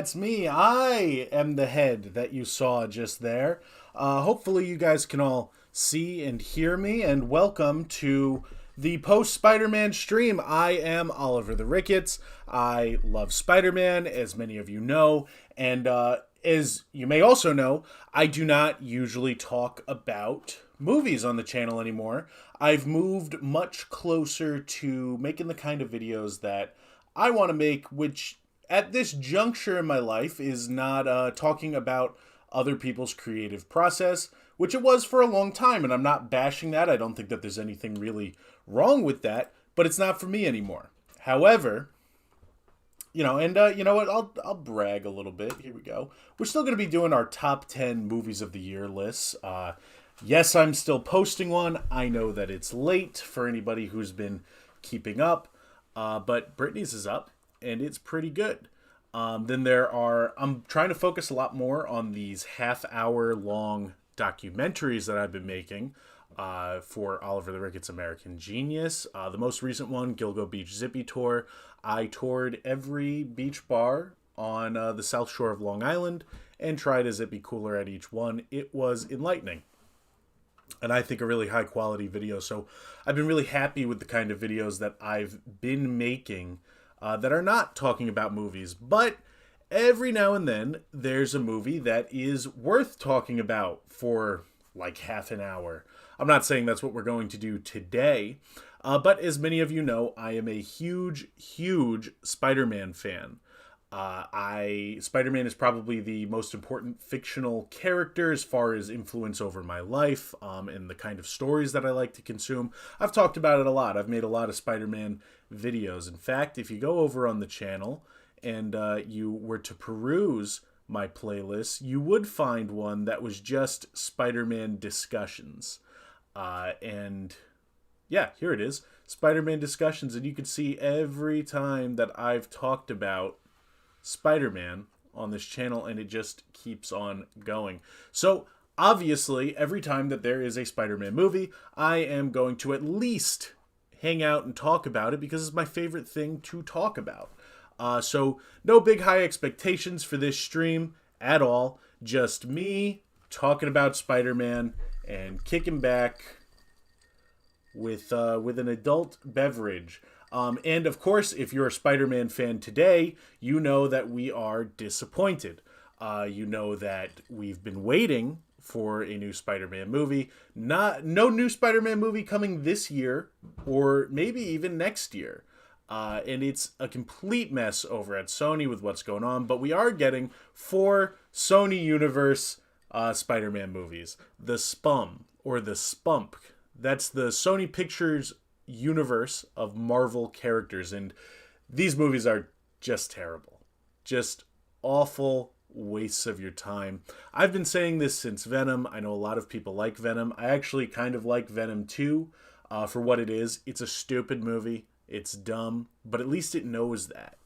that's me. I am the head that you saw just there. Hopefully, you guys can all see and hear me, and welcome to the post Spider Man stream. I am Oliver the Ricketts. I love Spider Man, as many of you know, and as you may also know, I do not usually talk about movies on the channel anymore. I've moved much closer to making the kind of videos that I want to make, which at this juncture in my life is not talking about other people's creative process, which it was for a long time, and I'm not bashing that. I don't think that there's anything really wrong with that, but it's not for me anymore. However, you know what? I'll brag a little bit. Here we go. We're still going to be doing our top 10 movies of the year lists. Yes, I'm still posting one. I know that it's late for anybody who's been keeping up, but Britney's is up, and it's pretty good. Then I'm trying to focus a lot more on these half-hour long documentaries that I've been making for Oliver the Ricketts American Genius. The most recent one, Gilgo Beach Zippy Tour. I toured every beach bar on the South Shore of Long Island and tried a Zippy cooler at each one. It was enlightening, and I think a really high quality video. So I've been really happy with the kind of videos that I've been making that are not talking about movies. But every now and then there's a movie that is worth talking about for like half an hour. I'm not saying that's what we're going to do today, but as many of you know, I am a huge Spider-Man fan. Spider-Man is probably the most important fictional character as far as influence over my life and the kind of stories that I like to consume. I've talked about it a lot. I've made a lot of Spider-Man videos. In fact, if you go over on the channel and you were to peruse my playlist, you would find one that was just Spider-Man discussions. And yeah, here it is, Spider-Man discussions. And you can see every time that I've talked about Spider-Man on this channel, and it just keeps on going. So obviously, every time that there is a Spider-Man movie, I am going to at least hang out and talk about it because it's my favorite thing to talk about. So no big high expectations for this stream at all. Just me talking about Spider-Man and kicking back with an adult beverage. And of course, if you're a Spider-Man fan today, you know that we are disappointed. You know that we've been waiting for a new Spider-Man movie. No new Spider-Man movie coming this year, or maybe even next year. And it's a complete mess over at Sony with what's going on. But we are getting 4 Sony Universe Spider-Man movies. The Spum, or the Spump. That's the Sony Pictures universe of Marvel characters, and these movies are just terrible, just awful wastes of your time. I've been saying this since Venom. I know a lot of people like Venom. I actually kind of like Venom 2 for what it is. It's a stupid movie, it's dumb, but at least it knows that.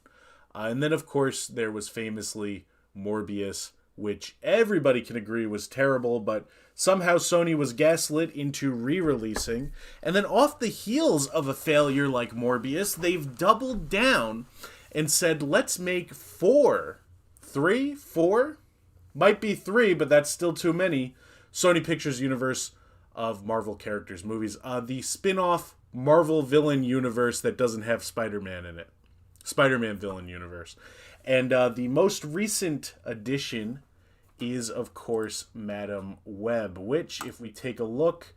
And then of course there was famously Morbius, which everybody can agree was terrible, but somehow Sony was gaslit into re-releasing. And then off the heels of a failure like Morbius, they've doubled down and said, let's make 4? Might be 3, but that's still too many. Sony Pictures universe of Marvel characters movies. The spin-off Marvel villain universe that doesn't have Spider-Man in it. Spider-Man villain universe. And the most recent addition is, of course, Madam Web, which, if we take a look,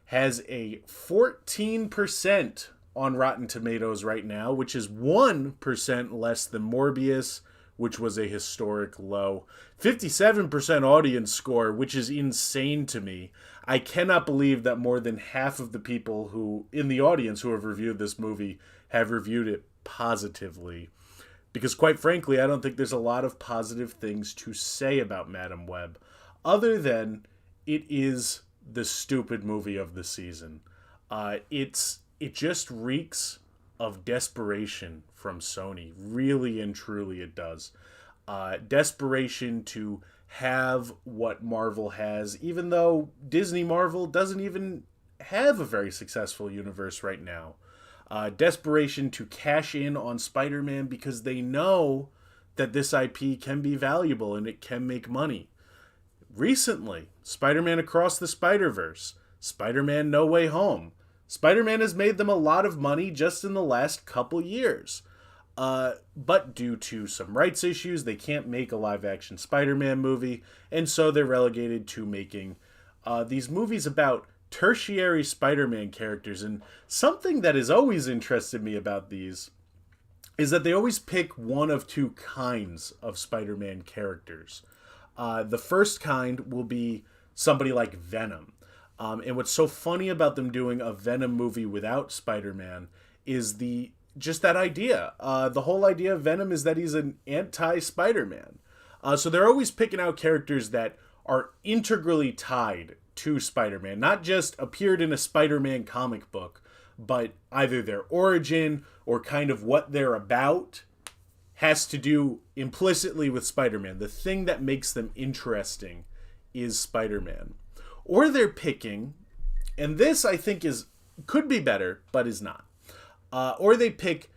has a 14% on Rotten Tomatoes right now, which is 1% less than Morbius, which was a historic low. 57% audience score, which is insane to me. I cannot believe that more than half of the people who in the audience who have reviewed this movie have reviewed it positively. Because quite frankly, I don't think there's a lot of positive things to say about Madam Web, other than it is the stupid movie of the season. It just reeks of desperation from Sony. Really and truly it does. Desperation to have what Marvel has, even though Disney Marvel doesn't even have a very successful universe right now. Desperation to cash in on Spider-Man because they know that this IP can be valuable and it can make money. Recently, Spider-Man Across the Spider-Verse, Spider-Man No Way Home. Spider-Man has made them a lot of money just in the last couple years. But due to some rights issues, they can't make a live-action Spider-Man movie, and so they're relegated to making these movies about tertiary Spider-Man characters. And something that has always interested me about these is that they always pick one of two kinds of Spider-Man characters. The first kind will be somebody like Venom. And what's so funny about them doing a Venom movie without Spider-Man is just that idea. The whole idea of Venom is that he's an anti-Spider-Man. So they're always picking out characters that are integrally tied to Spider-Man, not just appeared in a Spider-Man comic book, but either their origin or kind of what they're about has to do implicitly with Spider-Man. The thing that makes them interesting is Spider-Man. Or they're picking, and this I think could be better, but is not. Or they pick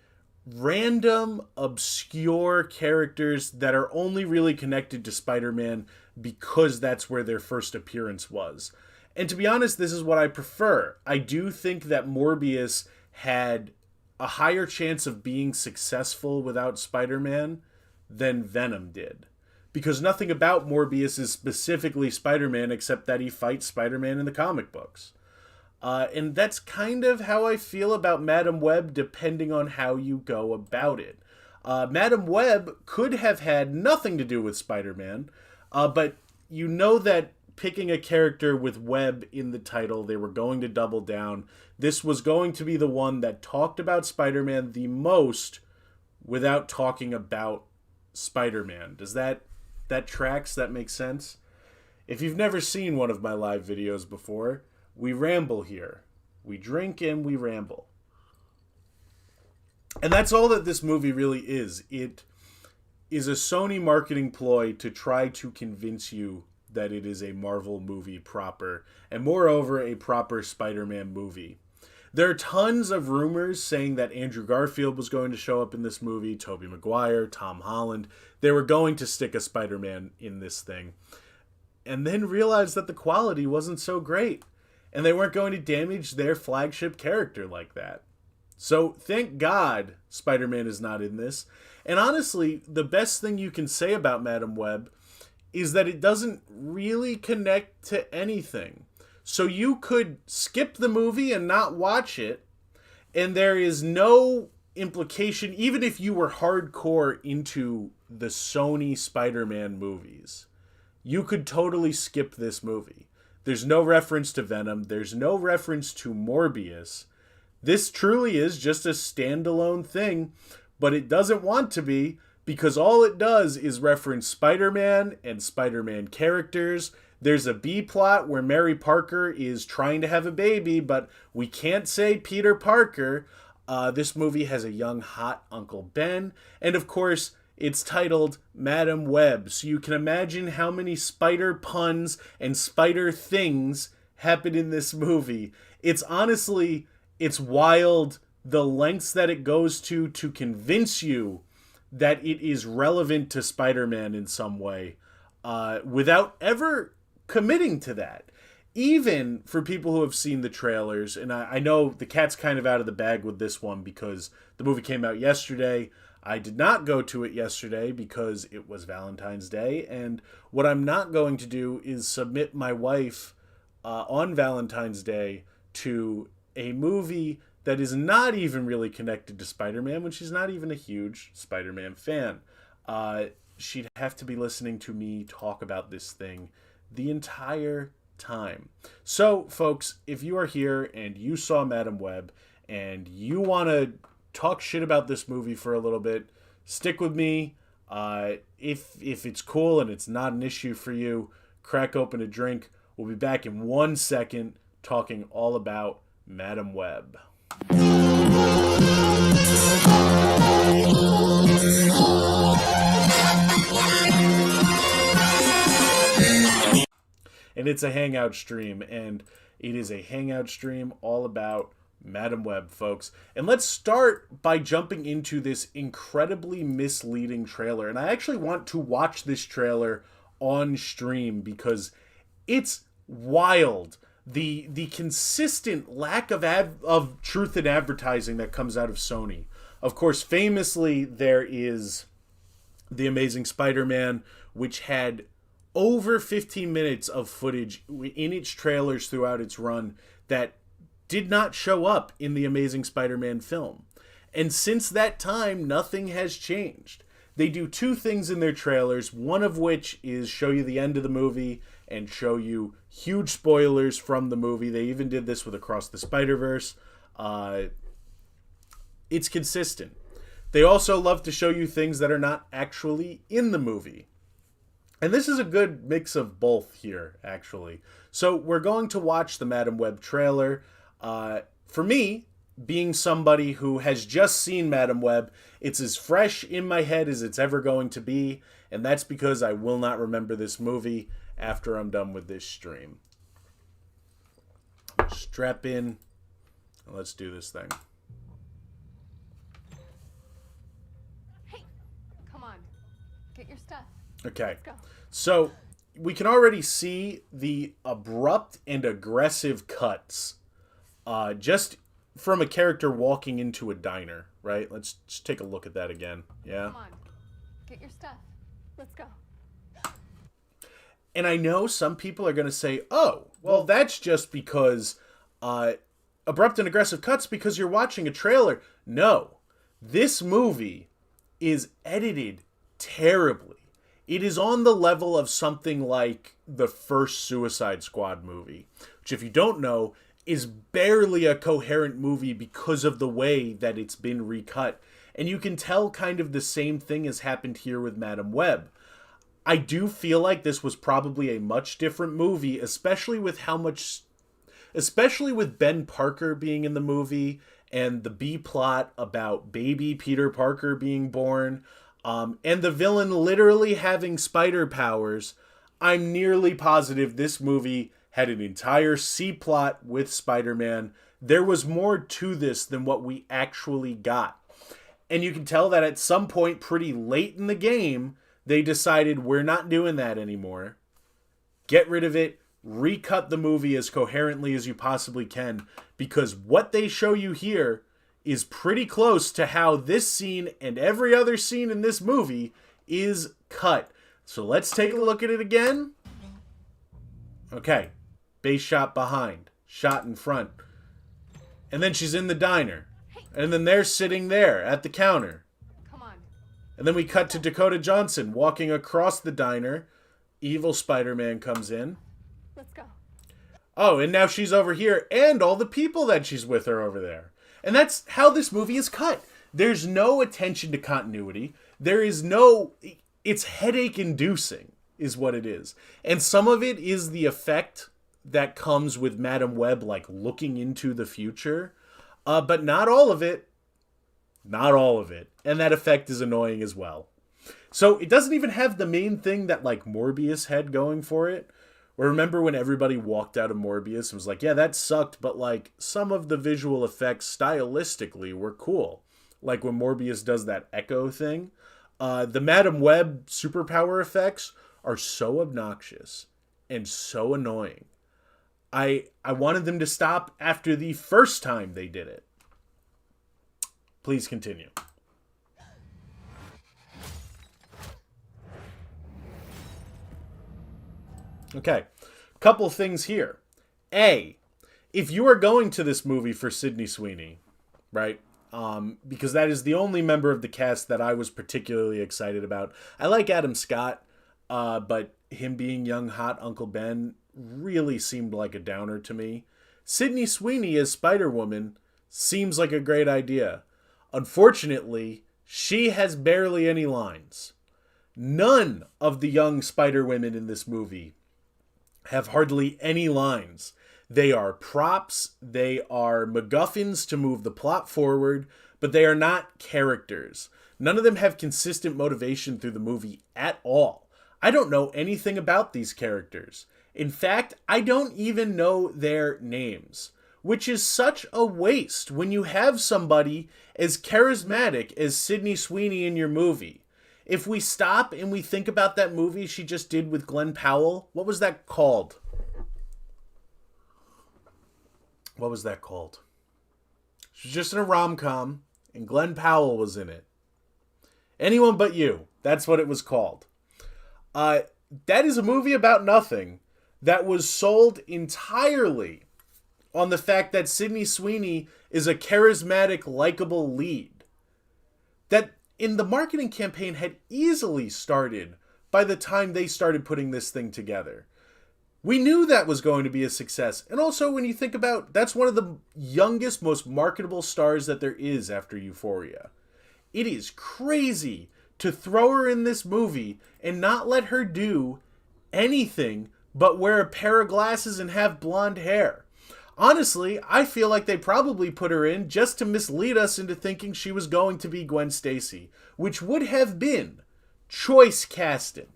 random, obscure characters that are only really connected to Spider-Man because that's where their first appearance was. And to be honest, this is what I prefer. I do think that Morbius had a higher chance of being successful without Spider-Man than Venom did. Because nothing about Morbius is specifically Spider-Man except that he fights Spider-Man in the comic books. And that's kind of how I feel about Madam Web, depending on how you go about it. Madam Web could have had nothing to do with Spider-Man, but you know that picking a character with Web in the title, they were going to double down. This was going to be the one that talked about Spider-Man the most without talking about Spider-Man. Does that tracks? That makes sense? If you've never seen one of my live videos before, we ramble here. We drink and we ramble. And that's all that this movie really is. It is a Sony marketing ploy to try to convince you that it is a Marvel movie proper, and moreover, a proper Spider-Man movie. There are tons of rumors saying that Andrew Garfield was going to show up in this movie, Tobey Maguire, Tom Holland. They were going to stick a Spider-Man in this thing, and then realized that the quality wasn't so great, and they weren't going to damage their flagship character like that. So thank God Spider-Man is not in this. And honestly, the best thing you can say about Madam Web is that it doesn't really connect to anything. So you could skip the movie and not watch it, and there is no implication, even if you were hardcore into the Sony Spider-Man movies. You could totally skip this movie. There's no reference to Venom. There's no reference to Morbius. This truly is just a standalone thing, but it doesn't want to be, because all it does is reference Spider-Man and Spider-Man characters. There's a B-plot where Mary Parker is trying to have a baby, but we can't say Peter Parker. This movie has a young, hot Uncle Ben. And of course, it's titled Madam Web. So you can imagine how many spider puns and spider things happen in this movie. It's wild the lengths that it goes to convince you that it is relevant to Spider-Man in some way, without ever committing to that. Even for people who have seen the trailers, and I know the cat's kind of out of the bag with this one because the movie came out yesterday. I did not go to it yesterday because it was Valentine's Day, and what I'm not going to do is submit my wife on Valentine's Day to a movie that is not even really connected to Spider-Man, when she's not even a huge Spider-Man fan. She'd have to be listening to me talk about this thing the entire time. So, folks, if you are here and you saw Madam Web and you want to talk shit about this movie for a little bit, stick with me. If it's cool and it's not an issue for you, crack open a drink. We'll be back in 1 second talking all about Madam Web. And it's a Hangout stream, and it is a Hangout stream all about Madam Web, folks. And let's start by jumping into this incredibly misleading trailer. And I actually want to watch this trailer on stream because it's wild. The consistent lack of truth in advertising that comes out of Sony. Of course, famously, there is The Amazing Spider-Man, which had over 15 minutes of footage in its trailers throughout its run that did not show up in the Amazing Spider-Man film. And since that time, nothing has changed. They do two things in their trailers, one of which is show you the end of the movie and show you huge spoilers from the movie. They even did this with Across the Spider-Verse. It's consistent. They also love to show you things that are not actually in the movie. And this is a good mix of both here, actually. So we're going to watch the Madam Web trailer. For me, being somebody who has just seen Madam Web, it's as fresh in my head as it's ever going to be. And that's because I will not remember this movie after I'm done with this stream. Strap in. Let's do this thing. Hey, come on. Get your stuff. Okay. Let's go. So we can already see the abrupt and aggressive cuts just from a character walking into a diner, right? Let's just take a look at that again. Yeah. Come on. Get your stuff. Let's go. And I know some people are going to say, oh, well, that's just because abrupt and aggressive cuts because you're watching a trailer. No. This movie is edited terribly. It is on the level of something like the first Suicide Squad movie, which, if you don't know, is barely a coherent movie because of the way that it's been recut. And you can tell kind of the same thing has happened here with Madam Web. I do feel like this was probably a much different movie, especially with Ben Parker being in the movie and the B plot about baby Peter Parker being born. And the villain literally having spider powers. I'm nearly positive this movie had an entire C plot with Spider-Man. There was more to this than what we actually got. And you can tell that at some point pretty late in the game, they decided we're not doing that anymore. Get rid of it. Recut the movie as coherently as you possibly can. Because what they show you here is pretty close to how this scene and every other scene in this movie is cut. So let's take a look at it again. Okay. Base shot behind. Shot in front. And then she's in the diner. And then they're sitting there at the counter. Come on. And then we cut to Dakota Johnson walking across the diner. Evil Spider-Man comes in. Let's go. Oh, and now she's over here, and all the people that she's with are over there. And that's how this movie is cut. There's no attention to continuity. There is no... It's headache-inducing, is what it is. And some of it is the effect that comes with Madam Web, like, looking into the future. But not all of it. Not all of it. And that effect is annoying as well. So it doesn't even have the main thing that, like, Morbius had going for it. Remember when everybody walked out of Morbius and was like, yeah, that sucked, but like some of the visual effects stylistically were cool. Like when Morbius does that echo thing. The Madam Web superpower effects are so obnoxious and so annoying. I wanted them to stop after the first time they did it. Please continue. Okay, couple things here. A, if you are going to this movie for Sydney Sweeney, right? Because that is the only member of the cast that I was particularly excited about. I like Adam Scott, but him being young, hot Uncle Ben really seemed like a downer to me. Sydney Sweeney as Spider-Woman seems like a great idea. Unfortunately, she has barely any lines. None of the young Spider-Women in this movie have hardly any lines. They are props, they are MacGuffins to move the plot forward, but they are not characters. None of them have consistent motivation through the movie at all. I don't know anything about these characters. In fact, I don't even know their names. which is such a waste when you have somebody as charismatic as Sydney Sweeney in your movie. If we stop and we think about that movie she just did with Glenn Powell, what was that called? What was that called? She was just in a rom-com, and Glenn Powell was in it. Anyone But You. That's what it was called. That is a movie about nothing that was sold entirely on the fact that Sydney Sweeney is a charismatic, likable lead. That in the marketing campaign had easily started by the time they started putting this thing together. We knew that was going to be a success. And also, when you think about, that's one of the youngest, most marketable stars that there is after Euphoria. It is crazy to throw her in this movie and not let her do anything but wear a pair of glasses and have blonde hair. Honestly, I feel like they probably put her in just to mislead us into thinking she was going to be Gwen Stacy, which would have been choice casting.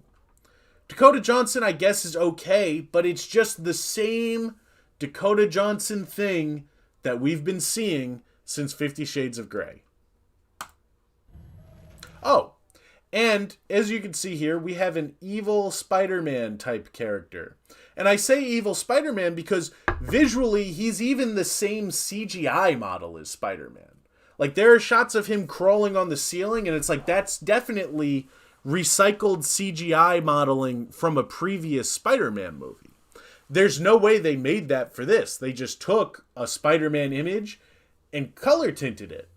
Dakota Johnson, I guess, is okay, but it's just the same Dakota Johnson thing that we've been seeing since 50 Shades of Grey. Oh, and as you can see here, we have an evil Spider-Man type character. And I say evil Spider-Man because visually he's even the same CGI model as Spider-Man. Like, there are shots of him crawling on the ceiling, and it's like, that's definitely recycled CGI modeling from a previous Spider-Man movie. There's no way they made that for this. They just took a Spider-Man image and color tinted it.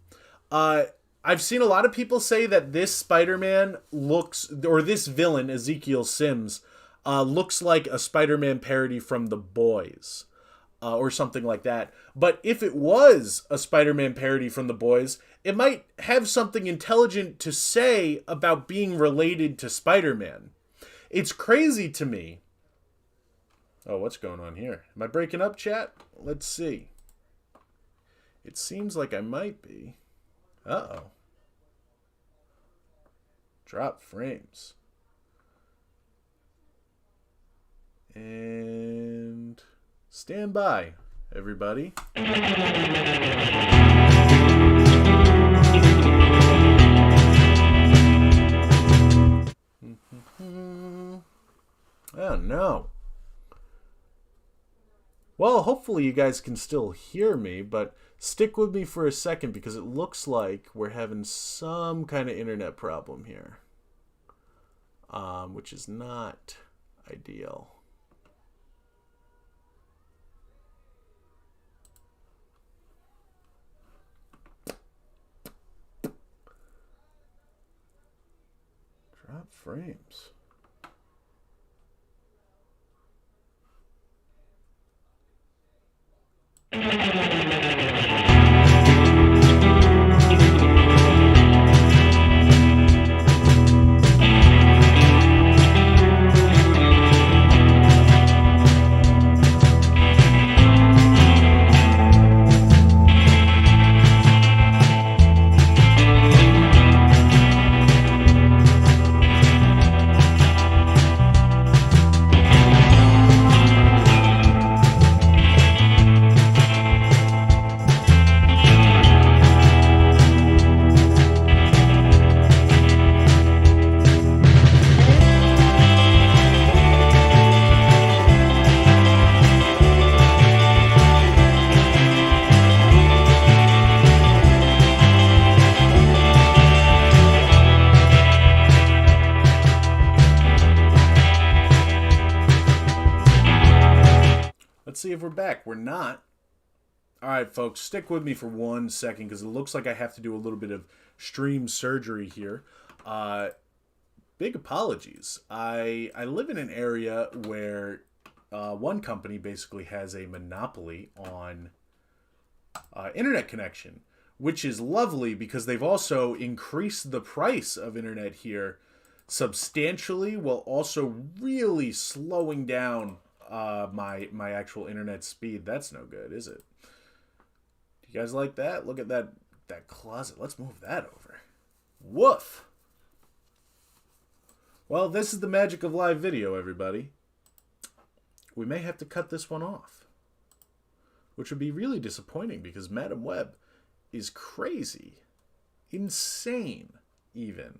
I've seen a lot of people say that this Spider-Man looks, or this villain, Ezekiel Sims, looks like a Spider-Man parody from The Boys, or something like that. But if it was a Spider-Man parody from The Boys, it might have something intelligent to say about being related to Spider-Man. It's crazy to me. Oh, what's going on here? Am I breaking up, chat? Let's see. It seems like I might be. Uh-oh. Drop frames. And stand by, everybody. Oh, no. Well, hopefully you guys can still hear me, but stick with me for a second because it looks like we're having some kind of internet problem here, which is not ideal. Drop frames. Let's see if we're back. We're not. All right, folks, stick with me for 1 second because it looks like I have to do a little bit of stream surgery here. Big apologies. I live in an area where one company basically has a monopoly on internet connection, which is lovely because they've also increased the price of internet here substantially while also really slowing down my actual internet speed. That's no good, is it? Do you guys like that? Look at that closet. Let's move that over. Woof. Well, this is the magic of live video, everybody. We may have to cut this one off. which would be really disappointing because Madam Web is crazy. Insane, even.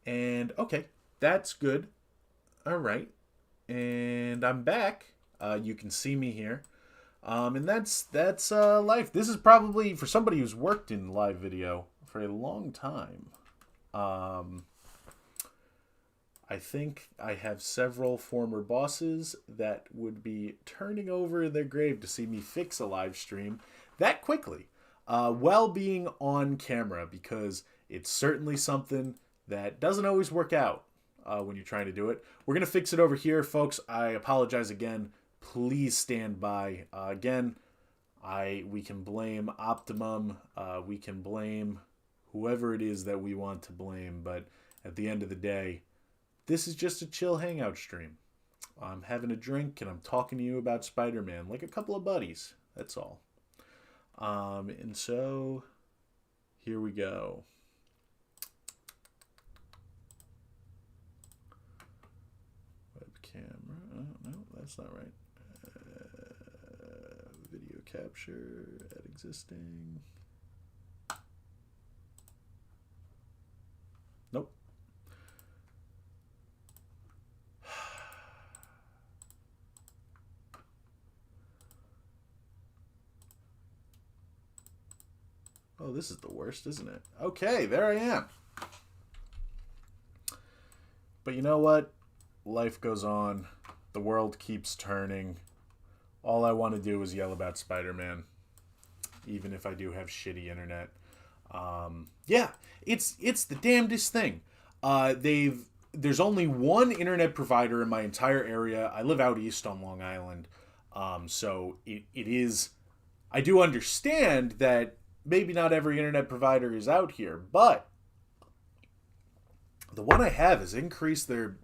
And, okay, that's good. All right. And I'm back. You can see me here. And that's life. This is probably, for somebody who's worked in live video for a long time, I think I have several former bosses that would be turning over in their grave to see me fix a live stream that quickly, while being on camera, because it's certainly something that doesn't always work out when you're trying to do it. We're going to fix it over here, folks. I apologize again. Please stand by. Again, we can blame Optimum. We can blame whoever it is that we want to blame. But at the end of the day, this is just a chill hangout stream. I'm having a drink and I'm talking to you about Spider-Man like a couple of buddies. That's all. And so here we go. Webcam. Oh, no, that's not right. Video capture, add existing. Nope. Oh, this is the worst, isn't it? Okay, there I am. But you know what? Life goes on. The world keeps turning. All I want to do is yell about Spider-Man, even if I do have shitty internet. Yeah, it's the damnedest thing. There's only one internet provider in my entire area. I live out east on Long Island, so it is. I do understand that maybe not every internet provider is out here, but the one I have has increased the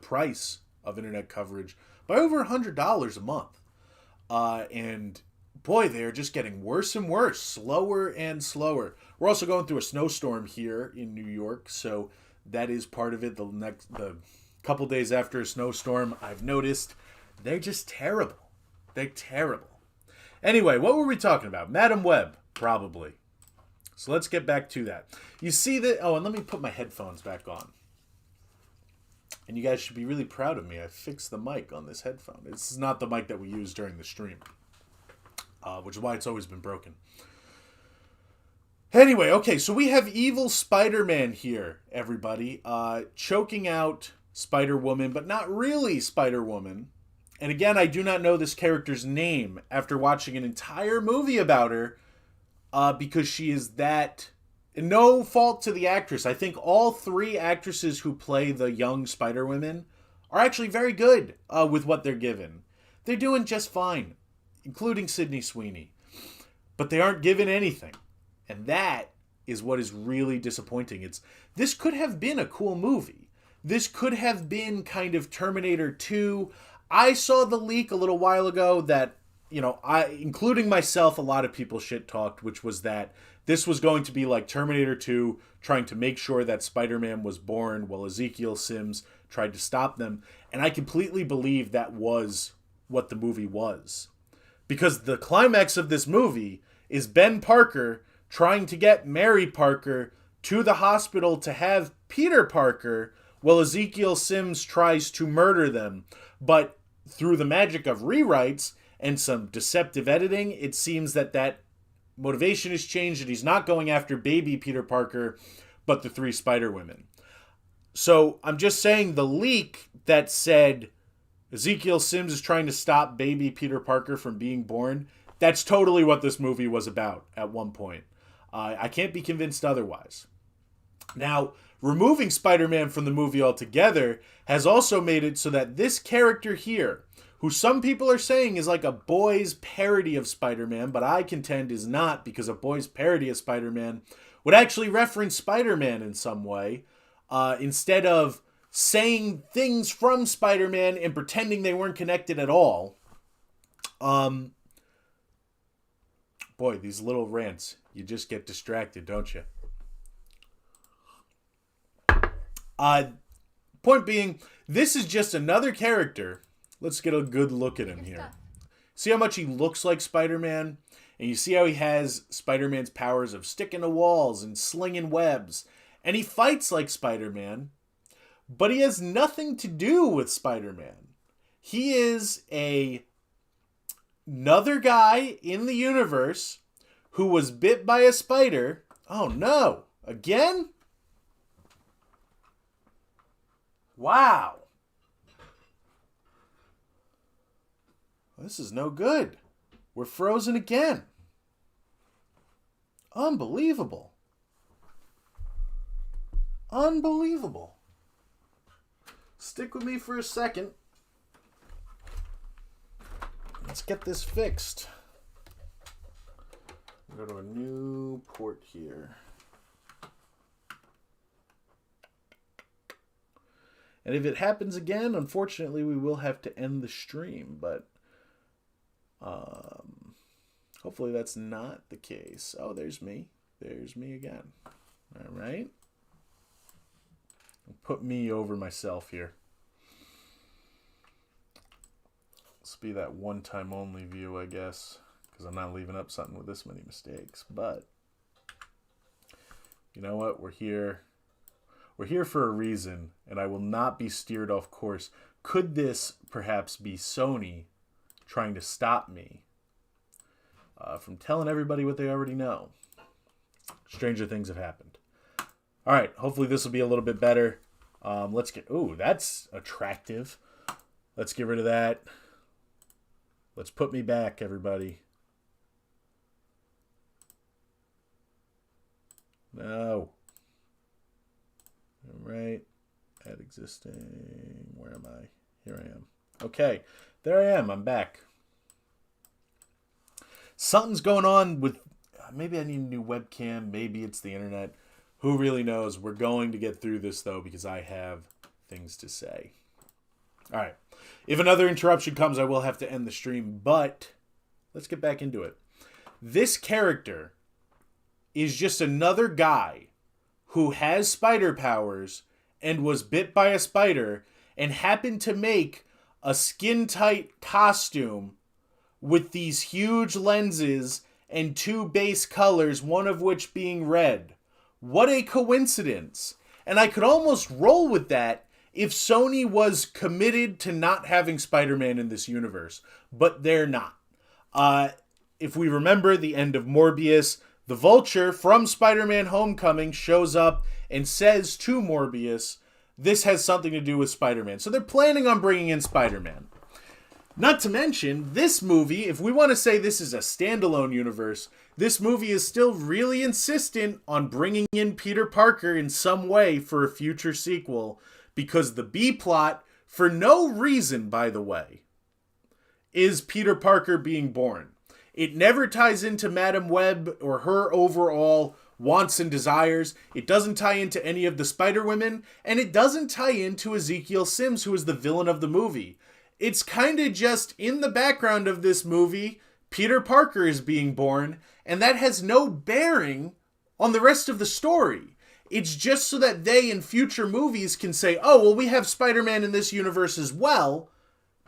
price of internet coverage by over $100 a month. And boy, they're just getting worse and worse, slower and slower. We're also going through a snowstorm here in New York, so that is part of it. The couple days after a snowstorm, I've noticed they're just terrible. They're terrible. Anyway, what were we talking about? Madam Web, probably. So let's get back to that. You see that? Oh, and let me put my headphones back on. And you guys should be really proud of me. I fixed the mic on this headphone. This is not the mic that we use during the stream, which is why it's always been broken. Anyway, okay, so we have evil Spider-Man here, everybody, choking out Spider-Woman, but not really Spider-Woman. And again, I do not know this character's name after watching an entire movie about her, because she is that... No fault to the actress. I think all three actresses who play the young Spider-Women are actually very good with what they're given. They're doing just fine, including Sydney Sweeney. But they aren't given anything. And that is what is really disappointing. This could have been a cool movie. This could have been kind of Terminator 2. I saw the leak a little while ago that, including myself, a lot of people shit-talked, which was that this was going to be like Terminator 2, trying to make sure that Spider-Man was born while Ezekiel Sims tried to stop them. And I completely believe that was what the movie was. Because the climax of this movie is Ben Parker trying to get Mary Parker to the hospital to have Peter Parker while Ezekiel Sims tries to murder them. But through the magic of rewrites and some deceptive editing, it seems that motivation has changed and he's not going after baby Peter Parker, but the three Spider-Women. So I'm just saying the leak that said Ezekiel Sims is trying to stop baby Peter Parker from being born, that's totally what this movie was about at one point. I can't be convinced otherwise. Now, removing Spider-Man from the movie altogether has also made it so that this character here, who some people are saying is like a boys' parody of Spider-Man, but I contend is not, because a boys' parody of Spider-Man would actually reference Spider-Man in some way, instead of saying things from Spider-Man and pretending they weren't connected at all. Boy, these little rants, you just get distracted, don't you? Point being, this is just another character. Let's get a good look at him here. See how much he looks like Spider-Man? And you see how he has Spider-Man's powers of sticking to walls and slinging webs. And he fights like Spider-Man, but he has nothing to do with Spider-Man. He is another guy in the universe who was bit by a spider. Oh no, again? Wow. This is no good. We're frozen again. Unbelievable. Unbelievable. Stick with me for a second. Let's get this fixed. Go to a new port here. And if it happens again, unfortunately, we will have to end the stream, but hopefully that's not the case. Oh, there's me. There's me again. All right. Put me over myself here. This will be that one-time only view, I guess, because I'm not leaving up something with this many mistakes. But you know what? We're here. We're here for a reason, and I will not be steered off course. Could this perhaps be Sony trying to stop me from telling everybody what they already know? Stranger things have happened. All right, hopefully this will be a little bit better. Let's get... Ooh, that's attractive. Let's get rid of that. Let's put me back, everybody. No. All right. Add existing. Where am I? Here I am. Okay. There I am. I'm back. Something's going on with... Maybe I need a new webcam. Maybe it's the internet. Who really knows? We're going to get through this, though, because I have things to say. All right. If another interruption comes, I will have to end the stream, but let's get back into it. This character is just another guy who has spider powers and was bit by a spider and happened to make a skin-tight costume with these huge lenses and two base colors, one of which being red. What a coincidence. And I could almost roll with that if Sony was committed to not having Spider-Man in this universe. But they're not. If we remember the end of Morbius, the Vulture from Spider-Man Homecoming shows up and says to Morbius, this has something to do with Spider-Man. So they're planning on bringing in Spider-Man. Not to mention, this movie, if we want to say this is a standalone universe, this movie is still really insistent on bringing in Peter Parker in some way for a future sequel, because the B-plot, for no reason, by the way, is Peter Parker being born. It never ties into Madam Web or her overall wants and desires. It doesn't tie into any of the Spider-Women, and it doesn't tie into Ezekiel Sims, who is the villain of the movie. It's kind of just in the background of this movie, Peter Parker is being born, and that has no bearing on the rest of the story. It's just so that they in future movies can say, oh, well, we have Spider-Man in this universe as well.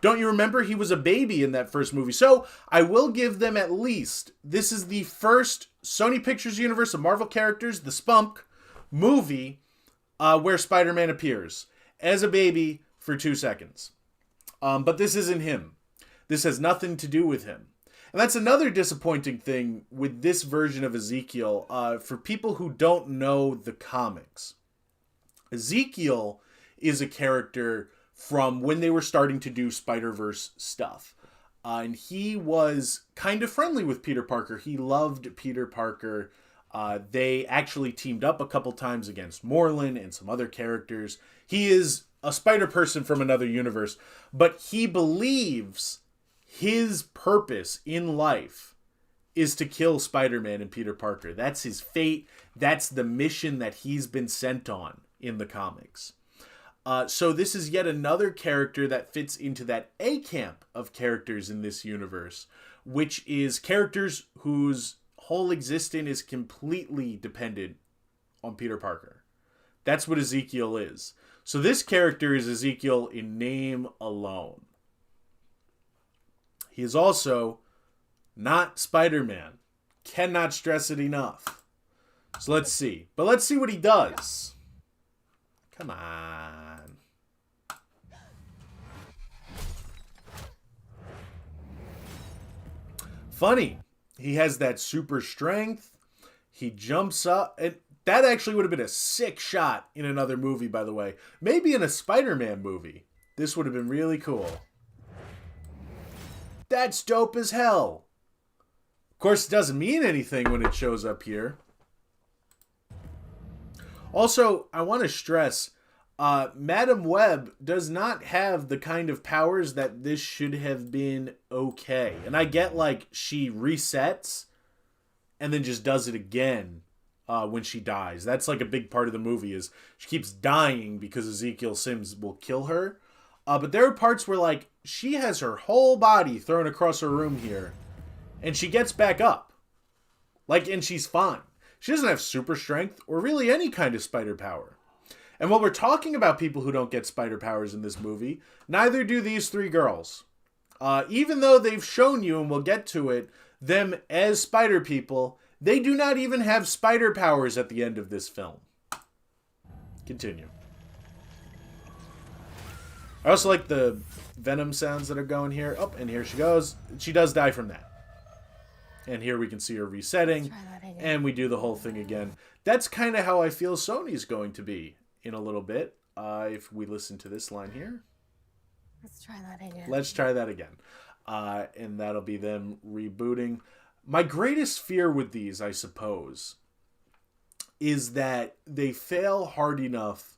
Don't you remember he was a baby in that first movie? So I will give them at least, this is the first Sony Pictures universe of Marvel characters, the Spunk movie, where Spider-Man appears as a baby for 2 seconds. But this isn't him. This has nothing to do with him. And that's another disappointing thing with this version of Ezekiel. For people who don't know the comics, Ezekiel is a character from when they were starting to do Spider-Verse stuff. And he was kind of friendly with Peter Parker. He loved Peter Parker. They actually teamed up a couple times against Morlun and some other characters. He is a Spider-Person from another universe, but he believes his purpose in life is to kill Spider-Man and Peter Parker. That's his fate. That's the mission that he's been sent on in the comics. So this is yet another character that fits into that A camp of characters in this universe, which is characters whose whole existence is completely dependent on Peter Parker. That's what Ezekiel is. So this character is Ezekiel in name alone. he is also not Spider-Man. Cannot stress it enough. So let's see. But let's see what he does. Come on. Funny. He has that super strength. He jumps up. And that actually would have been a sick shot in another movie, by the way. Maybe in a Spider-Man movie. This would have been really cool. That's dope as hell. Of course, it doesn't mean anything when it shows up here. Also, I want to stress, Madam Web does not have the kind of powers that this should have been okay. And I get, like, she resets and then just does it again when she dies. That's, like, a big part of the movie is she keeps dying because Ezekiel Sims will kill her. But there are parts where, like, she has her whole body thrown across her room here. And she gets back up. Like, and she's fine. She doesn't have super strength or really any kind of spider power. And while we're talking about people who don't get spider powers in this movie, neither do these three girls. Even though they've shown you, and we'll get to it, them as spider people, they do not even have spider powers at the end of this film. Continue. I also like the Venom sounds that are going here. Oh, and here she goes. She does die from that. And here we can see her resetting. And we do the whole thing again. That's kind of how I feel Sony's going to be in a little bit. If we listen to this line here. Let's try that again. Let's try that again. And that'll be them rebooting. My greatest fear with these, I suppose, is that they fail hard enough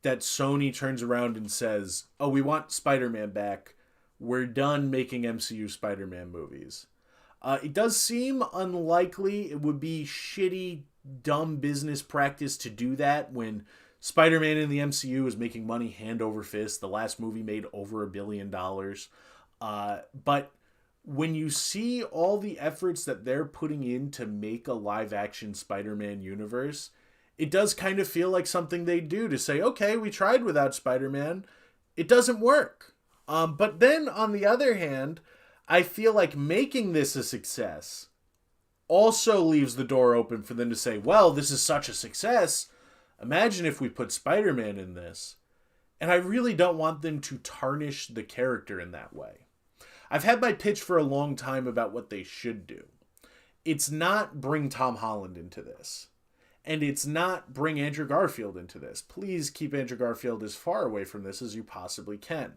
that Sony turns around and says, oh, we want Spider-Man back. We're done making MCU Spider-Man movies. It does seem unlikely. It would be shitty, dumb business practice to do that when Spider-Man in the MCU is making money hand over fist. The last movie made over $1 billion. But when you see all the efforts that they're putting in to make a live-action Spider-Man universe, it does kind of feel like something they do to say, okay, we tried without Spider-Man. It doesn't work. But then, on the other hand, I feel like making this a success also leaves the door open for them to say, well, this is such a success. Imagine if we put Spider-Man in this. And I really don't want them to tarnish the character in that way. I've had my pitch for a long time about what they should do. It's not bring Tom Holland into this. And it's not bring Andrew Garfield into this. Please keep Andrew Garfield as far away from this as you possibly can.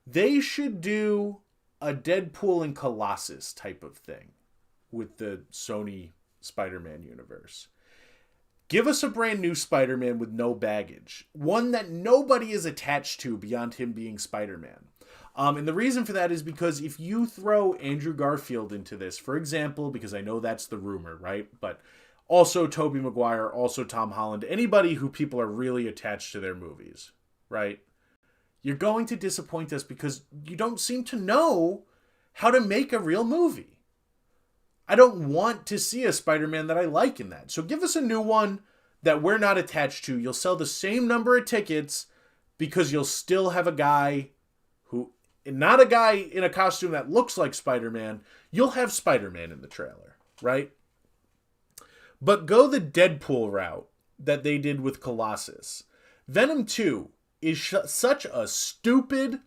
They should do a Deadpool and Colossus type of thing with the Sony Spider-Man universe. Give us a brand new Spider-Man with no baggage. One that nobody is attached to beyond him being Spider-Man. And the reason for that is because if you throw Andrew Garfield into this, for example, because I know that's the rumor, right? But also Tobey Maguire, also Tom Holland, anybody who people are really attached to their movies, right? You're going to disappoint us because you don't seem to know how to make a real movie. I don't want to see a Spider-Man that I like in that. So give us a new one that we're not attached to. You'll sell the same number of tickets because you'll still have a guy who, not a guy in a costume that looks like Spider-Man. You'll have Spider-Man in the trailer, right? But go the Deadpool route that they did with Colossus. Venom 2 is such a stupid,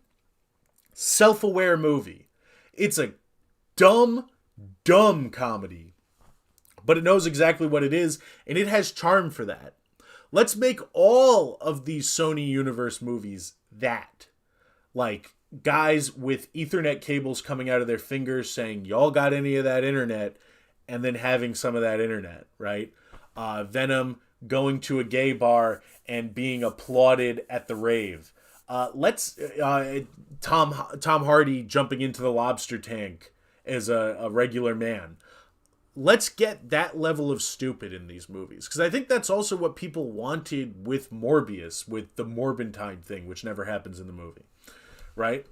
self-aware movie. It's a dumb comedy. But it knows exactly what it is, and it has charm for that. Let's make all of these Sony Universe movies that. Like, guys with Ethernet cables coming out of their fingers saying, y'all got any of that internet? And then having some of that internet, right? Venom going to a gay bar and being applauded at the rave. Tom Hardy jumping into the lobster tank as a regular man. Let's get that level of stupid in these movies. Because I think that's also what people wanted with Morbius, with the Morbentine thing, which never happens in the movie. Right?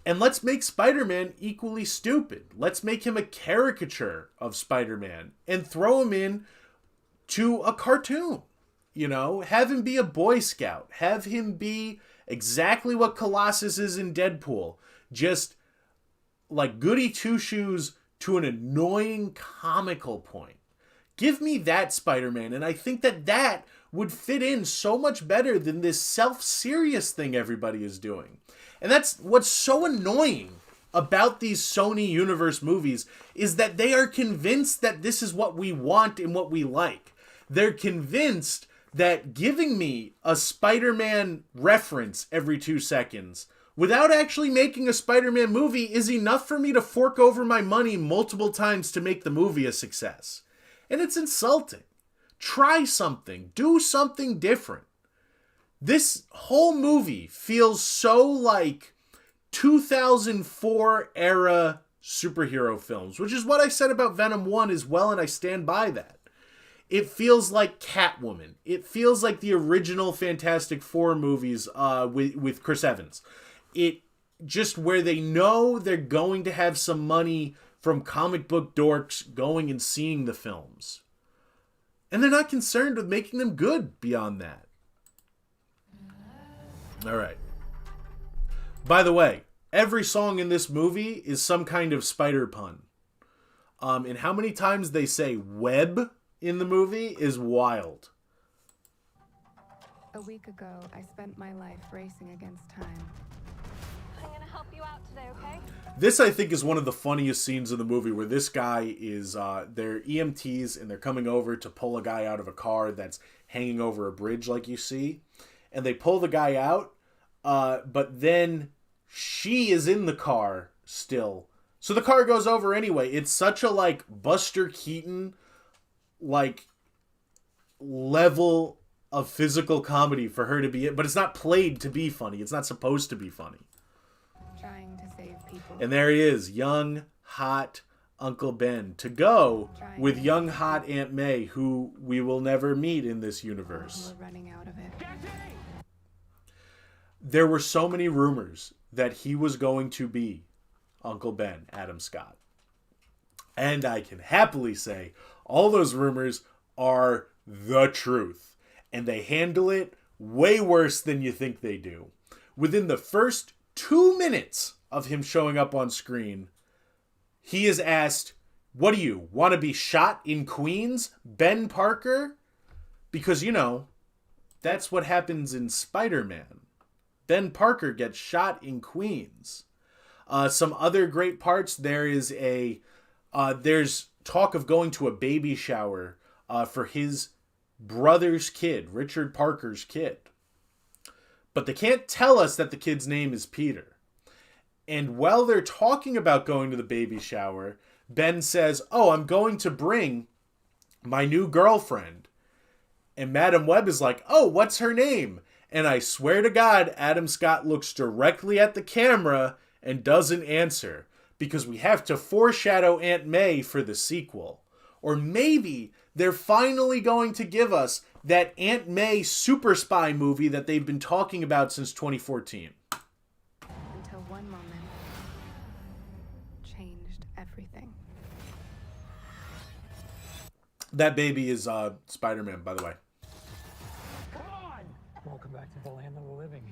And let's make Spider-Man equally stupid. Let's make him a caricature of Spider-Man and throw him in to a cartoon. You know, have him be a Boy Scout. Have him be exactly what Colossus is in Deadpool. Just like goody two-shoes to an annoying comical point. Give me that Spider-Man, and I think that would fit in so much better than this self-serious thing everybody is doing. And that's what's so annoying about these Sony Universe movies, is that they are convinced that this is what we want and what we like. They're convinced that giving me a Spider-Man reference every 2 seconds without actually making a Spider-Man movie is enough for me to fork over my money multiple times to make the movie a success. And it's insulting. Try something. Do something different. This whole movie feels so like 2004 era superhero films, which is what I said about Venom 1 as well, and I stand by that. It feels like Catwoman. It feels like the original Fantastic Four movies with Chris Evans. It just where they know they're going to have some money from comic book dorks going and seeing the films. And they're not concerned with making them good beyond that. All right. By the way, every song in this movie is some kind of spider pun. And how many times they say web in the movie is wild. A week ago, I spent my life racing against time. I'm gonna help you out today, okay? This, I think, is one of the funniest scenes in the movie where this guy is, they're EMTs and they're coming over to pull a guy out of a car that's hanging over a bridge like you see. And they pull the guy out, but then she is in the car still. So the car goes over anyway. It's such a, like, Buster Keaton, like, level of physical comedy for her to be in. But it's not played to be funny. It's not supposed to be funny. Trying to save people. And there he is, young, hot Uncle Ben, to go with young, hot Aunt May, who we will never meet in this universe. We're running out of it. There were so many rumors that he was going to be Uncle Ben, Adam Scott. And I can happily say all those rumors are the truth. And they handle it way worse than you think they do. Within the first 2 minutes of him showing up on screen, he is asked, what do you want to be shot in Queens, Ben Parker? Because, you know, that's what happens in Spider-Man. Ben Parker gets shot in Queens. Some other great parts, there's talk of going to a baby shower for his brother's kid, Richard Parker's kid. But they can't tell us that the kid's name is Peter. And while they're talking about going to the baby shower, Ben says, oh, I'm going to bring my new girlfriend. And Madam Web is like, oh, what's her name? And I swear to God, Adam Scott looks directly at the camera and doesn't answer. Because we have to foreshadow Aunt May for the sequel. Or maybe they're finally going to give us that Aunt May super spy movie that they've been talking about since 2014. Until one moment changed everything. That baby is Spider-Man, by the way. Come on! Welcome back to the land of the living.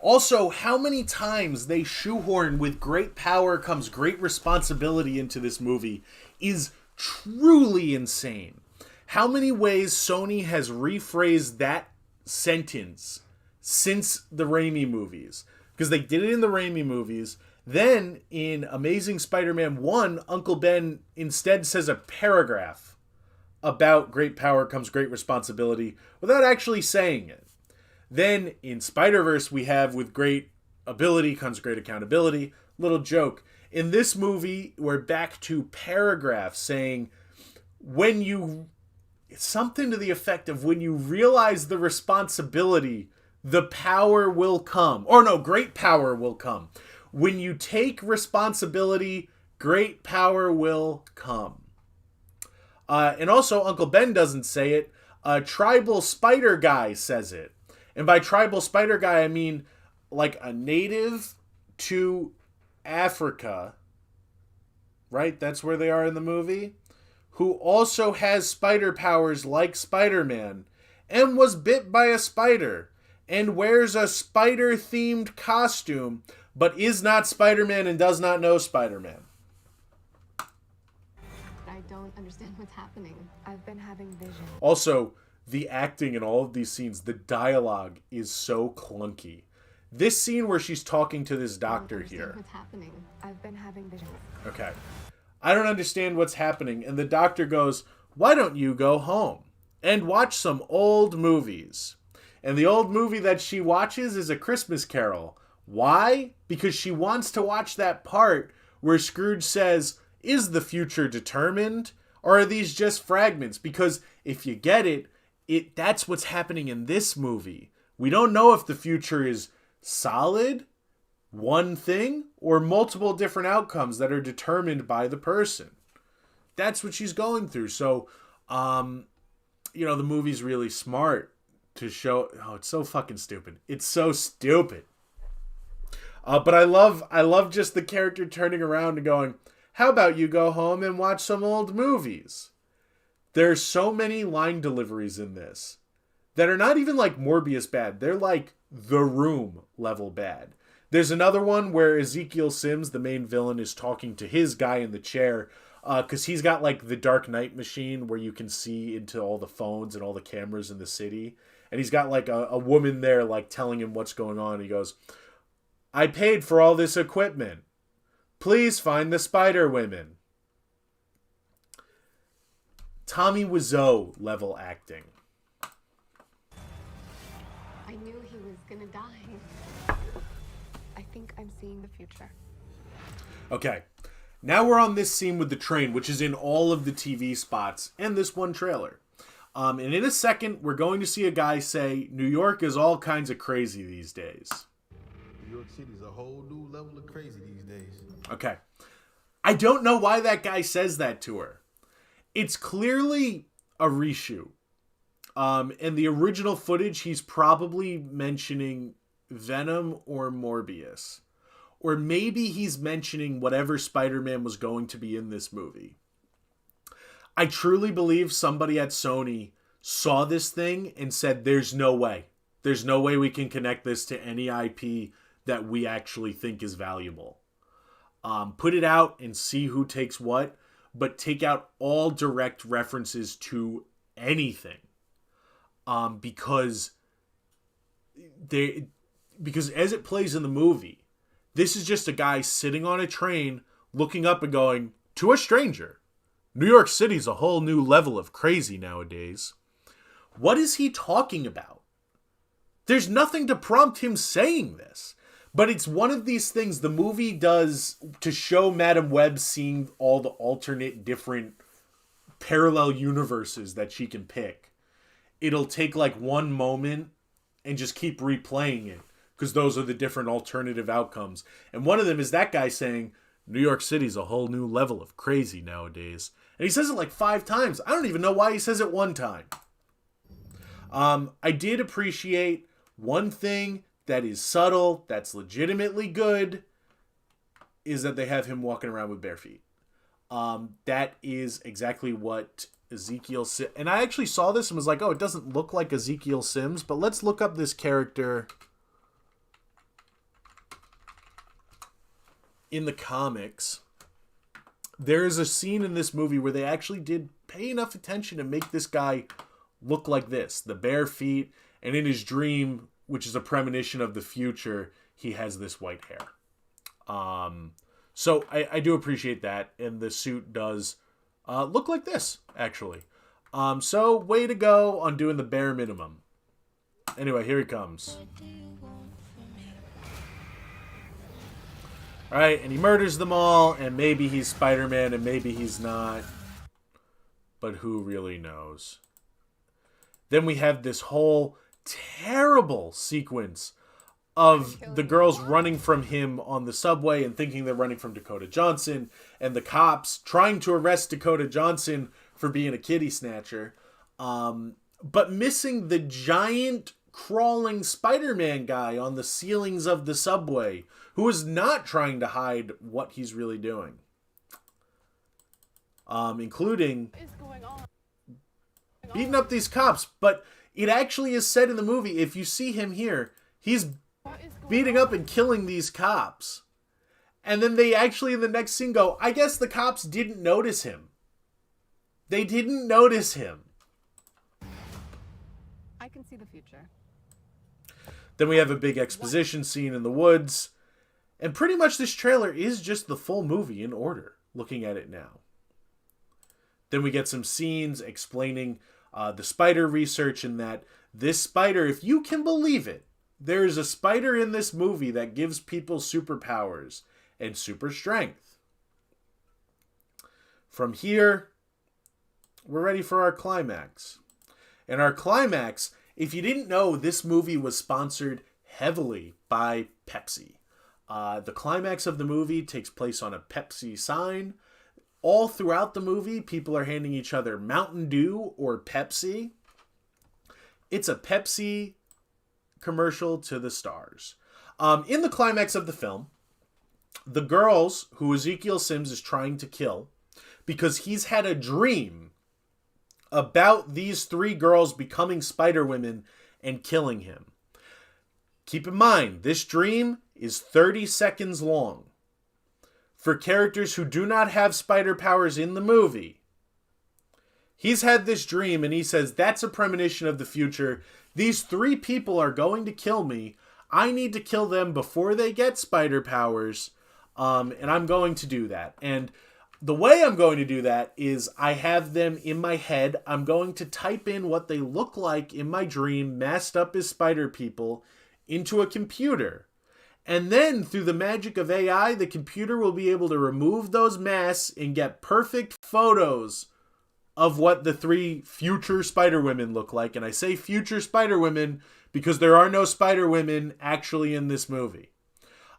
Also, how many times they shoehorn with great power comes great responsibility into this movie is truly insane. How many ways Sony has rephrased that sentence since the Raimi movies. Because they did it in the Raimi movies. Then, in Amazing Spider-Man 1, Uncle Ben instead says a paragraph about great power comes great responsibility without actually saying it. Then, in Spider-Verse, we have with great ability comes great accountability. Little joke. In this movie, we're back to paragraphs saying, when you... It's something to the effect of when you realize the responsibility, the power will come. Or no, great power will come. When you take responsibility, great power will come. And also, Uncle Ben doesn't say it. A tribal spider guy says it. And by tribal spider guy, I mean like a native to Africa. Right? That's where they are in the movie. Who also has spider powers like Spider-Man, and was bit by a spider, and wears a spider-themed costume, but is not Spider-Man and does not know Spider-Man. I don't understand what's happening. I've been having visions. Also, the acting in all of these scenes, the dialogue is so clunky. This scene where she's talking to this doctor here. What's happening? I've been having visions. Okay. I don't understand what's happening. And the doctor goes, why don't you go home and watch some old movies? And the old movie that she watches is A Christmas Carol. Why? Because she wants to watch that part where Scrooge says, is the future determined? Or are these just fragments? Because if you get it, that's what's happening in this movie. We don't know if the future is solid, one thing, or multiple different outcomes that are determined by the person. That's what she's going through. So, the movie's really smart to show. Oh, it's so fucking stupid. It's so stupid. But I love just the character turning around and going, how about you go home and watch some old movies? There's so many line deliveries in this that are not even like Morbius bad. They're like The Room level bad. There's another one where Ezekiel Sims, the main villain, is talking to his guy in the chair because he's got like the Dark Knight machine where you can see into all the phones and all the cameras in the city. And he's got like a woman there like telling him what's going on. He goes, I paid for all this equipment. Please find the Spider Women. Tommy Wiseau level acting. I knew he was gonna die. I think I'm seeing the future. Okay. Now we're on this scene with the train, which is in all of the TV spots and this one trailer. And in a second, we're going to see a guy say, New York is all kinds of crazy these days. New York City's a whole new level of crazy these days. Okay. I don't know why that guy says that to her. It's clearly a reshoot. In the original footage, he's probably mentioning Venom or Morbius. Or maybe he's mentioning whatever Spider-Man was going to be in this movie. I truly believe somebody at Sony saw this thing and said, there's no way. There's no way we can connect this to any IP that we actually think is valuable. Put it out and see who takes what, but take out all direct references to anything. Because as it plays in the movie, this is just a guy sitting on a train looking up and going, to a stranger, New York City's a whole new level of crazy nowadays. What is he talking about? There's nothing to prompt him saying this. But it's one of these things the movie does to show Madame Web seeing all the alternate different parallel universes that she can pick. It'll take like one moment and just keep replaying it because those are the different alternative outcomes. And one of them is that guy saying, New York City's a whole new level of crazy nowadays. And he says it like 5 times. I don't even know why he says it one time. I did appreciate one thing that is subtle, that's legitimately good, is that they have him walking around with bare feet. That is exactly what Ezekiel Sims... And I actually saw this and was like, oh, it doesn't look like Ezekiel Sims, but let's look up this character in the comics. There is a scene in this movie where they actually did pay enough attention to make this guy look like this, the bare feet, and in his dream, which is a premonition of the future, he has this white hair. So I do appreciate that, and the suit does look like this, actually. So way to go on doing the bare minimum. Anyway, here he comes. Alright, and he murders them all, and maybe he's Spider-Man, and maybe he's not. But who really knows? Then we have this whole terrible sequence of the girls running from him on the subway and thinking they're running from Dakota Johnson, and the cops trying to arrest Dakota Johnson for being a kitty snatcher, but missing the giant crawling Spider-Man guy on the ceilings of the subway, who is not trying to hide what he's really doing, including beating up these cops. But it actually is said in the movie, if you see him here, he's beating up and killing these cops. And then they actually in the next scene go, I guess the cops didn't notice him. They didn't notice him. I can see the future. Then we have a big exposition scene in the woods. And pretty much this trailer is just the full movie in order, looking at it now. Then we get some scenes explaining the spider research and that this spider, if you can believe it, there is a spider in this movie that gives people superpowers and super strength. From here, we're ready for our climax. And our climax, if you didn't know, this movie was sponsored heavily by Pepsi. The climax of the movie takes place on a Pepsi sign. All throughout the movie, people are handing each other Mountain Dew or Pepsi. It's a Pepsi commercial to the stars. In the climax of the film, the girls who Ezekiel Sims is trying to kill, because he's had a dream about these 3 girls becoming Spider-Women and killing him. Keep in mind, this dream is 30 seconds long. For characters who do not have spider powers in the movie, he's had this dream and he says, that's a premonition of the future. These 3 people are going to kill me. I need to kill them before they get spider powers. And I'm going to do that. And the way I'm going to do that is I have them in my head. I'm going to type in what they look like in my dream, masked up as spider people, into a computer. And then, through the magic of AI, the computer will be able to remove those masks and get perfect photos of what the 3 future Spider-Women look like. And I say future Spider-Women because there are no Spider-Women actually in this movie.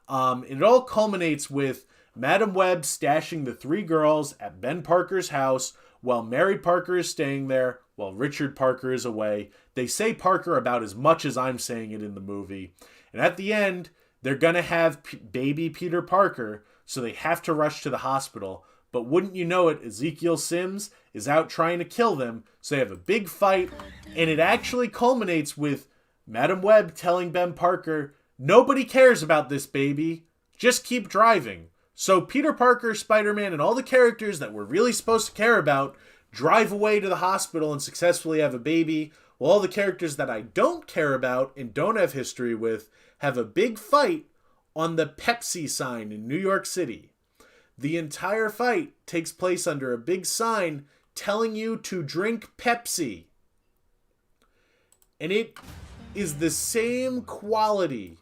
It all culminates with Madam Web stashing the 3 girls at Ben Parker's house while Mary Parker is staying there, while Richard Parker is away. They say Parker about as much as I'm saying it in the movie. And at the end, they're going to have baby Peter Parker, so they have to rush to the hospital. But wouldn't you know it, Ezekiel Sims is out trying to kill them, so they have a big fight, and it actually culminates with Madam Web telling Ben Parker, nobody cares about this baby, just keep driving. So Peter Parker, Spider-Man, and all the characters that we're really supposed to care about drive away to the hospital and successfully have a baby, while all the characters that I don't care about and don't have history with have a big fight on the Pepsi sign in New York City. The entire fight takes place under a big sign telling you to drink Pepsi. And it is the same quality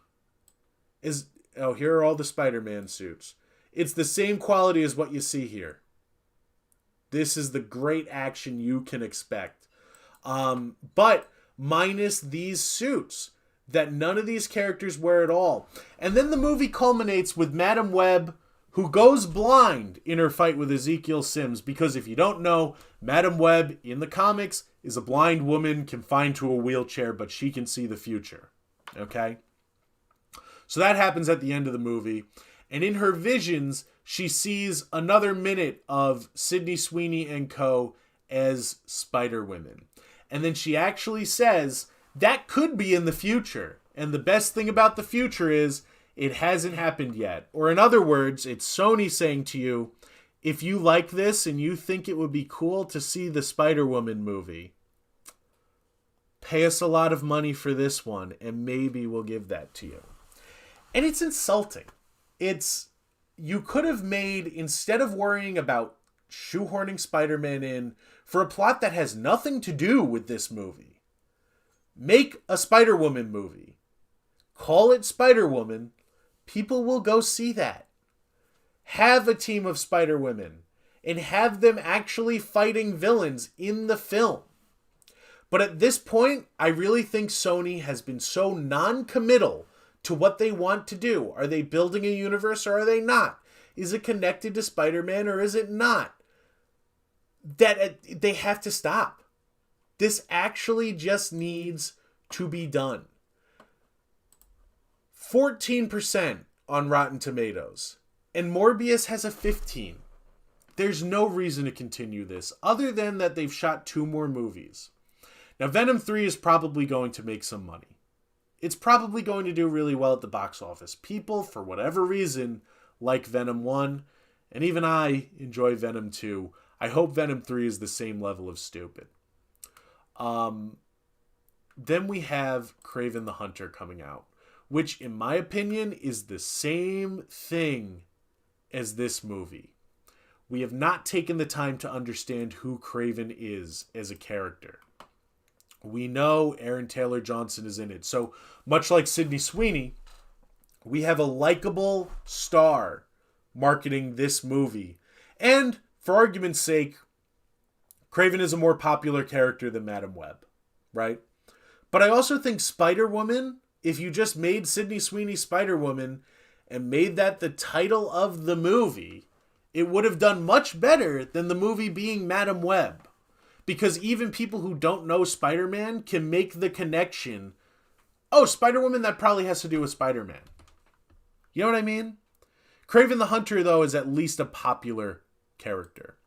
as... Oh, here are all the Spider-Man suits. It's the same quality as what you see here. This is the great action you can expect. But minus these suits that none of these characters wear at all. And then the movie culminates with Madam Web, who goes blind in her fight with Ezekiel Sims. Because if you don't know, Madam Web in the comics is a blind woman confined to a wheelchair, but she can see the future. Okay? So that happens at the end of the movie. And in her visions, she sees another minute of Sydney Sweeney and co. as Spider-Women. And then she actually says, that could be in the future. And the best thing about the future is it hasn't happened yet. Or in other words, it's Sony saying to you, if you like this and you think it would be cool to see the Spider-Woman movie, pay us a lot of money for this one and maybe we'll give that to you. And it's insulting. You could have made, instead of worrying about shoehorning Spider-Man in for a plot that has nothing to do with this movie, make a Spider-Woman movie. Call it Spider-Woman. People will go see that. Have a team of Spider-Women and have them actually fighting villains in the film. But at this point, I really think Sony has been so non-committal to what they want to do. Are they building a universe or are they not? Is it connected to Spider-Man or is it not? That they have to stop. This actually just needs to be done. 14% on Rotten Tomatoes. And Morbius has a 15. There's no reason to continue this, other than that they've shot 2 more movies. Now, Venom 3 is probably going to make some money. it's probably going to do really well at the box office. People, for whatever reason, like Venom 1, and even I enjoy Venom 2. I hope Venom 3 is the same level of stupid. Then we have Kraven the Hunter coming out, which, in my opinion, is the same thing as this movie. We have not taken the time to understand who Kraven is as a character. We know Aaron Taylor Johnson is in it. So, much like Sydney Sweeney, we have a likable star marketing this movie. And, for argument's sake, Kraven is a more popular character than Madam Web, right? But I also think Spider-Woman, if you just made Sydney Sweeney Spider-Woman and made that the title of the movie, it would have done much better than the movie being Madam Web. Because even people who don't know Spider-Man can make the connection. Oh, Spider-Woman, that probably has to do with Spider-Man. You know what I mean? Kraven the Hunter, though, is at least a popular character.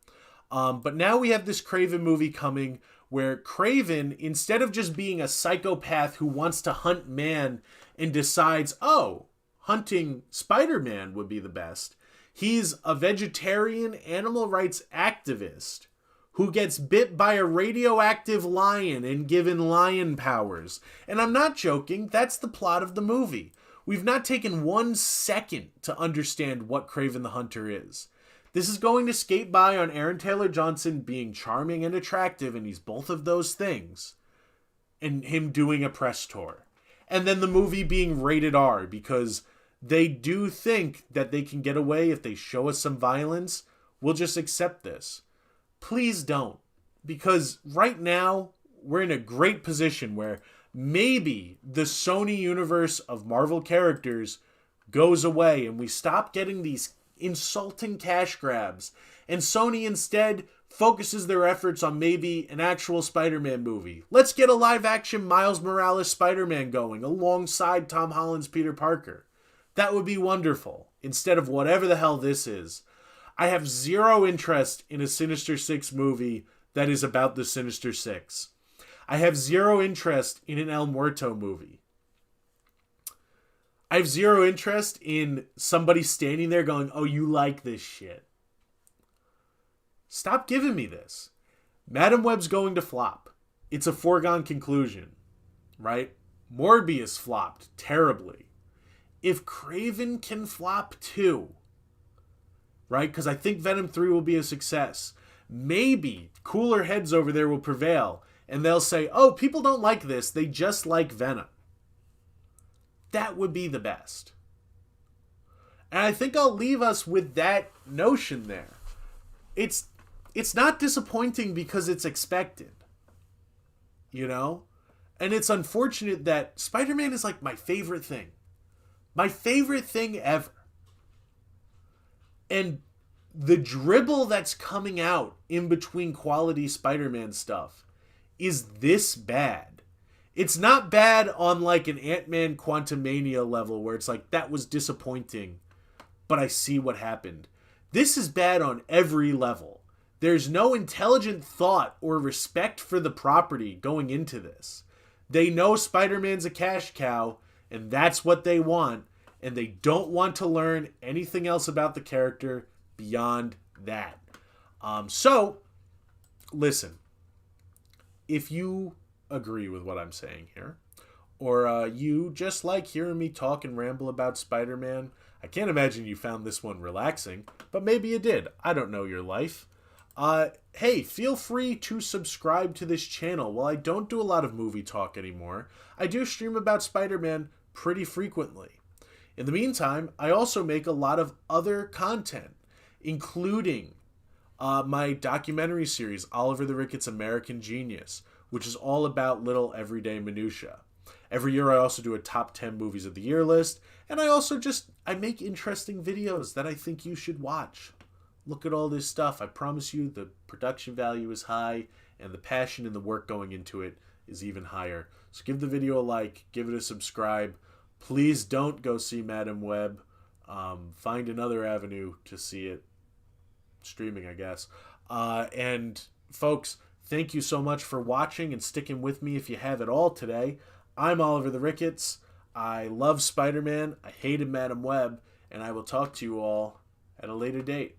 But now we have this Kraven movie coming where Kraven, instead of just being a psychopath who wants to hunt man and decides, oh, hunting Spider-Man would be the best, he's a vegetarian animal rights activist who gets bit by a radioactive lion and given lion powers. And I'm not joking, that's the plot of the movie. We've not taken 1 second to understand what Kraven the Hunter is. This is going to skate by on Aaron Taylor Johnson being charming and attractive, and he's both of those things, and him doing a press tour. And then the movie being rated R, because they do think that they can get away if they show us some violence. We'll just accept this. Please don't. Because right now, we're in a great position where maybe the Sony universe of Marvel characters goes away and we stop getting these insulting cash grabs, and Sony instead focuses their efforts on maybe an actual Spider-Man movie. Let's get a live-action Miles Morales Spider-Man going alongside Tom Holland's Peter Parker. That would be wonderful, instead of whatever the hell this is. I have zero interest in a Sinister Six movie that is about the Sinister Six. I have zero interest in an El Muerto movie. I have zero interest in somebody standing there going, oh, you like this shit. Stop giving me this. Madam Web's going to flop. It's a foregone conclusion, right? Morbius flopped terribly. If Kraven can flop too, right? Because I think Venom 3 will be a success. Maybe cooler heads over there will prevail, and they'll say, oh, people don't like this, they just like Venom. That would be the best. And I think I'll leave us with that notion there. It's not disappointing because it's expected. You know? And it's unfortunate that Spider-Man is like my favorite thing. My favorite thing ever. And the dribble that's coming out in between quality Spider-Man stuff is this bad. It's not bad on like an Ant-Man Quantumania level where it's like, that was disappointing, but I see what happened. This is bad on every level. There's no intelligent thought or respect for the property going into this. They know Spider-Man's a cash cow, and that's what they want, and they don't want to learn anything else about the character beyond that. So, listen. If you agree with what I'm saying here, or you just like hearing me talk and ramble about Spider-Man, I can't imagine you found this one relaxing, but maybe you did. I don't know your life. Hey, feel free to subscribe to this channel. While I don't do a lot of movie talk anymore, I do stream about Spider-Man pretty frequently. In the meantime, I also make a lot of other content, including my documentary series, Oliver the Ricketts American Genius, which is all about little everyday minutia. Every year I also do a top 10 movies of the year list, and I make interesting videos that I think you should watch. Look at all this stuff. I promise you the production value is high, and the passion and the work going into it is even higher. So give the video a like, give it a subscribe. Please don't go see Madam Web. Find another avenue to see it. Streaming, I guess. And folks, thank you so much for watching and sticking with me if you have at all today. I'm Oliver the Ricketts. I love Spider-Man. I hated Madam Web. And I will talk to you all at a later date.